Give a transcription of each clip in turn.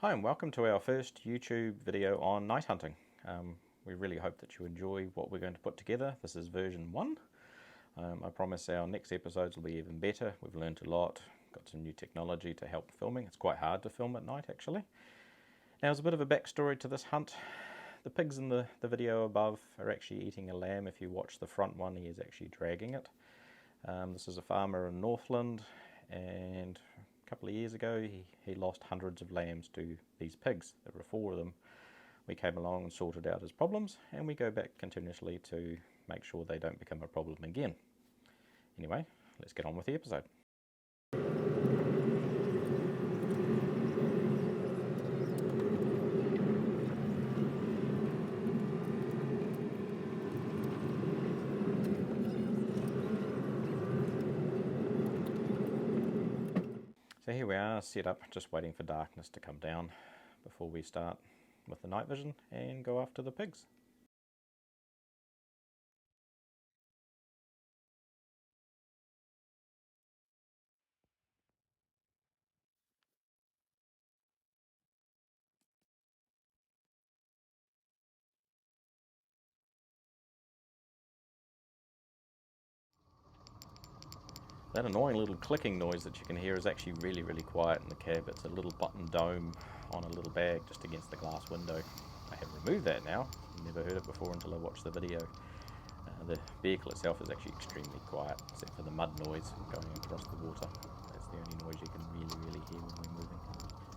Hi and welcome to our first YouTube video on night hunting. We really hope that you enjoy what we're going to put together. This is version 1. I promise our next episodes will be even better. We've learned a lot, got some new technology to help filming. It's quite hard to film at night actually. Now there's a bit of a backstory to this hunt. The pigs in the video above are actually eating a lamb. If you watch the front one, he is actually dragging it. This is a farmer in Northland, and a couple of years ago he lost hundreds of lambs to these pigs. There were 4 of them. We came along and sorted out his problems, and we go back continuously to make sure they don't become a problem again. Anyway, let's get on with the episode. So here we are, set up, just waiting for darkness to come down before we start with the night vision and go after the pigs. That annoying little clicking noise that you can hear is actually really quiet in the cab. It's a little button dome on a little bag just against the glass window. I have removed that now. Never heard it before until I watched the video. The vehicle itself is actually extremely quiet, except for the mud noise going across the water. That's the only noise you can really hear when we're moving.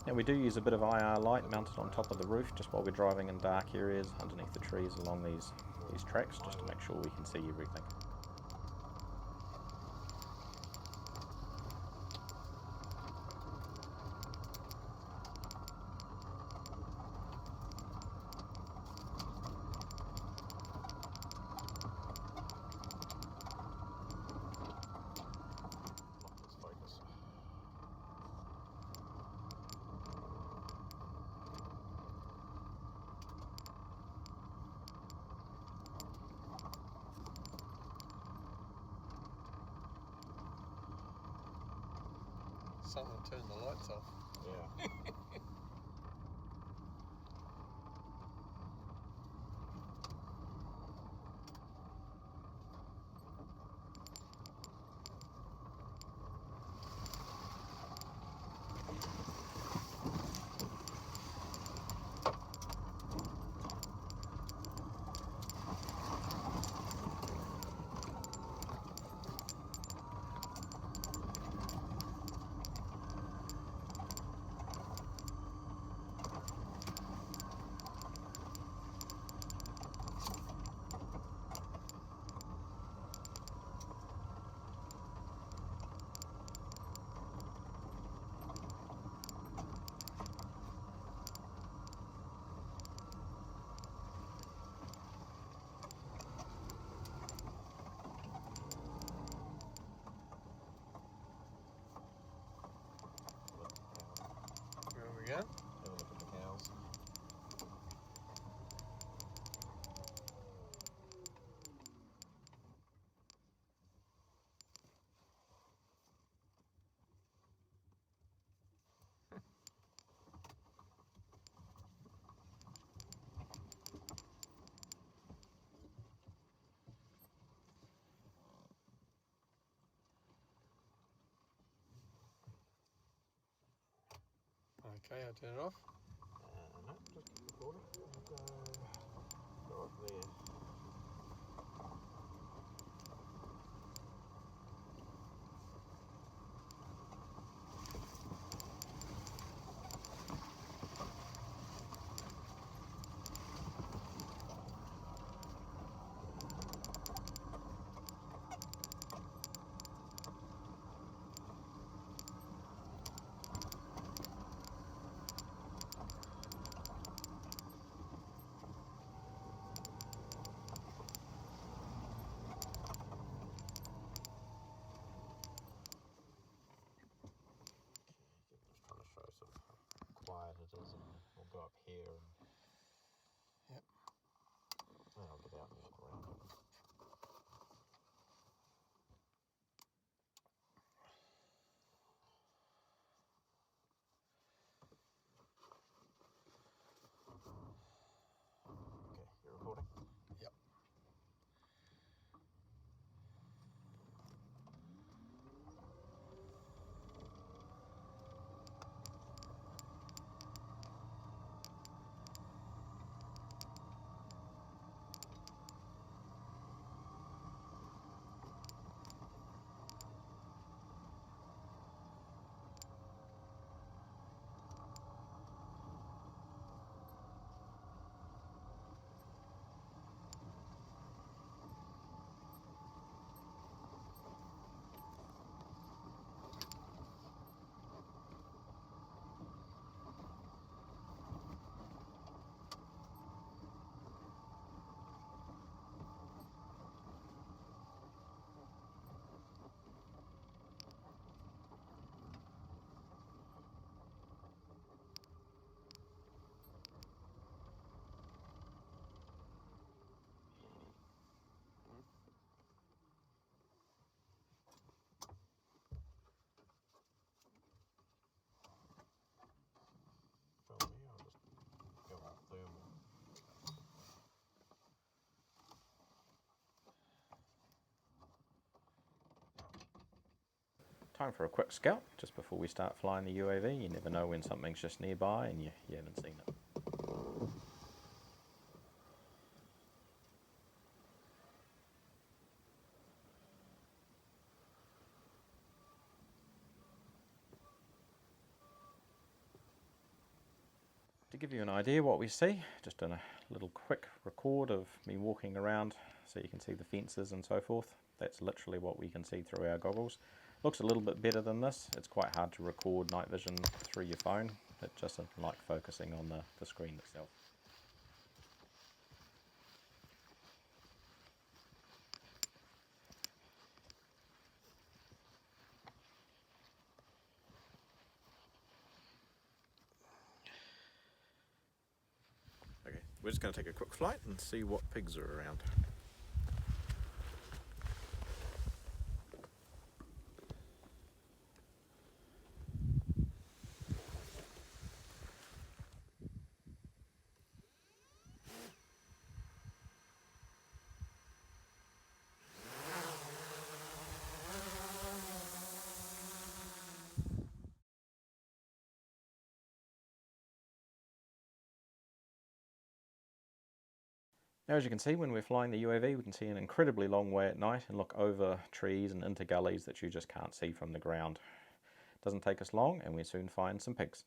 Now we do use a bit of IR light mounted on top of the roof just while we're driving in dark areas underneath the trees along these tracks, just to make sure we can see everything. Someone turned the lights off. Yeah. Here we go. Have a look at the cows. Okay, I'll turn it off. No, just keep recording. Go up there. Time for a quick scout just before we start flying the UAV. You never know when something's just nearby and you haven't seen it. To give you an idea what we see, just a little quick record of me walking around so you can see the fences and so forth. That's literally what we can see through our goggles. Looks a little bit better than this. It's quite hard to record night vision through your phone. It just doesn't like focusing on the screen itself. Okay, we're just going to take a quick flight and see what pigs are around. Now, as you can see, when we're flying the UAV, we can see an incredibly long way at night and look over trees and into gullies that you just can't see from the ground. It doesn't take us long and we soon find some pigs.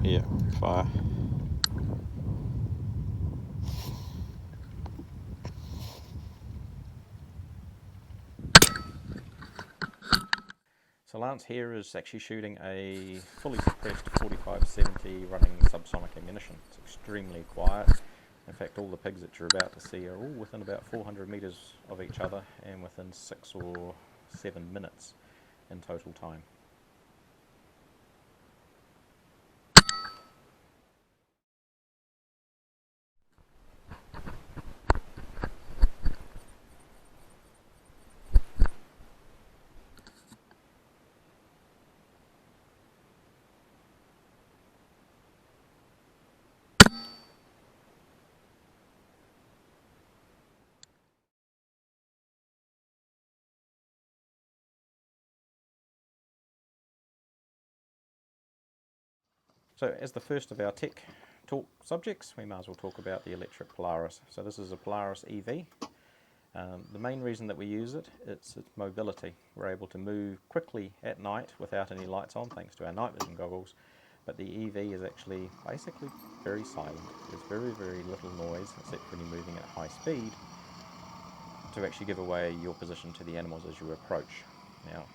Yeah, fire. So Lance here is actually shooting a fully suppressed 4570 running subsonic ammunition. It's extremely quiet. In fact, all the pigs that you're about to see are all within about 400 meters of each other and within 6 or 7 minutes in total time. So as the first of our tech talk subjects, we might as well talk about the electric Polaris. So this is a Polaris EV. The main reason that we use it, it's mobility. We're able to move quickly at night without any lights on thanks to our night vision goggles. But the EV is actually basically very silent. There's very, very little noise except when you're moving at high speed to actually give away your position to the animals as you approach. Now,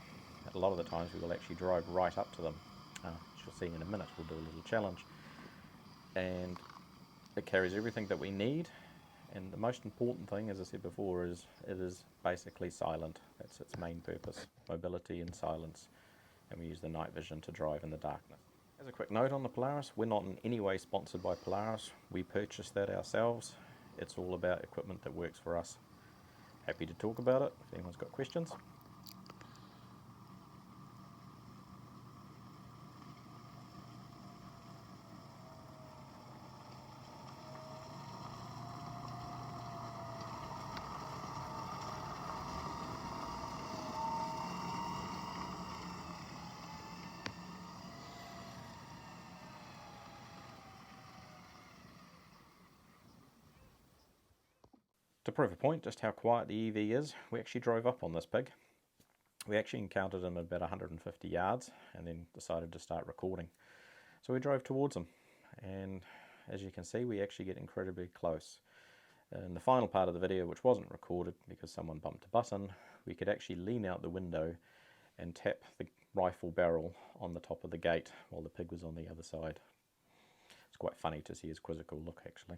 a lot of the times we will actually drive right up to them. As you'll see in a minute, we'll do a little challenge. And it carries everything that we need. And the most important thing, as I said before, is it is basically silent. That's its main purpose, mobility and silence. And we use the night vision to drive in the darkness. As a quick note on the Polaris, we're not in any way sponsored by Polaris. We purchased that ourselves. It's all about equipment that works for us. Happy to talk about it if anyone's got questions. To prove a point just how quiet the EV is, we actually drove up on this pig. We actually encountered him at about 150 yards and then decided to start recording. So we drove towards him, and as you can see, we actually get incredibly close. In the final part of the video, which wasn't recorded because someone bumped a button, we could actually lean out the window and tap the rifle barrel on the top of the gate while the pig was on the other side. It's quite funny to see his quizzical look, actually.